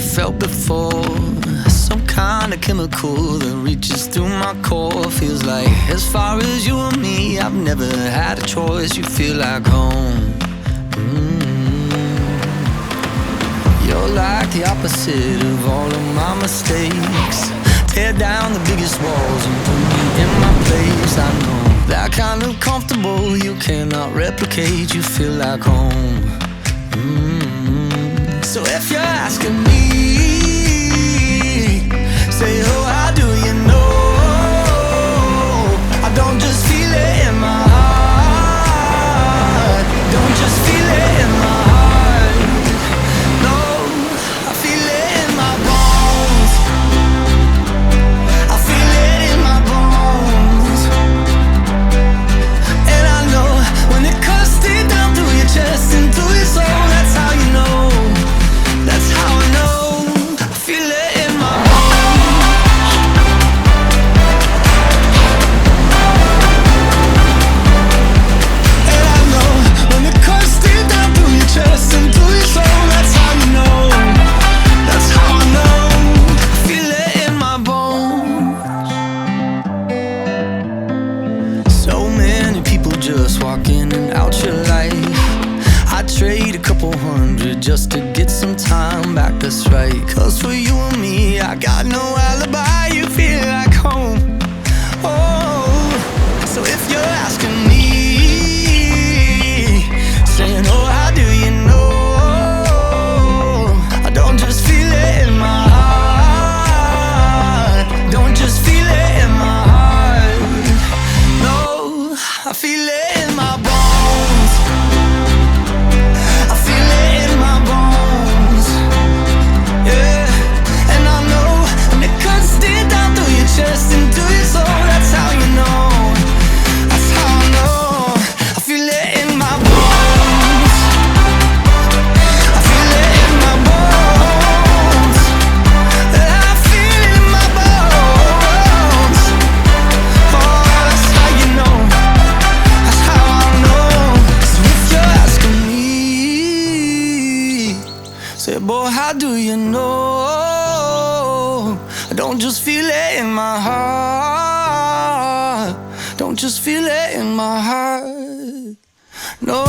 felt before. Some kind of chemical that reaches through my core. Feels like as far as you and me, I've never had a choice. You feel like home. You're like the opposite of all of my mistakes. Tear down the biggest walls and put me in my place. I know that kind of comfortable you cannot replicate. You feel like home. So if you're asking me, say, oh, how do you know? I don't just feel it in my heart. Don't just feel it in my heart. No, I feel it in my bones. I feel it in my bones. And I know when it cuts deep down through your chest and through your soul, that's how you know. That's how I know. I feel it in my and I know when it cuts deep down through your chest and through your soul, that's how you know. That's how I know. I feel it in my bones. So many people just walk in and out your life. I'd trade a couple hundred just to get some time back, that's right. Cause for you and me, I got no alibi. You feel like home. Oh, so if you're asking me, saying, oh, how do you know? I don't just feel it in my heart. Don't just feel it in my heart. No, I feel it in my bones. I feel it in my bones. Yeah, and I know when it cuts deep down through your chest and through your soul, that's how you know. That's how I know. I feel it in my bones. I feel it in my bones. I feel it in my bones. Oh, that's how you know. That's how I know. So if you're asking me, say, boy, how do you know? I don't just feel it in my heart. Don't just feel it in my heart. No.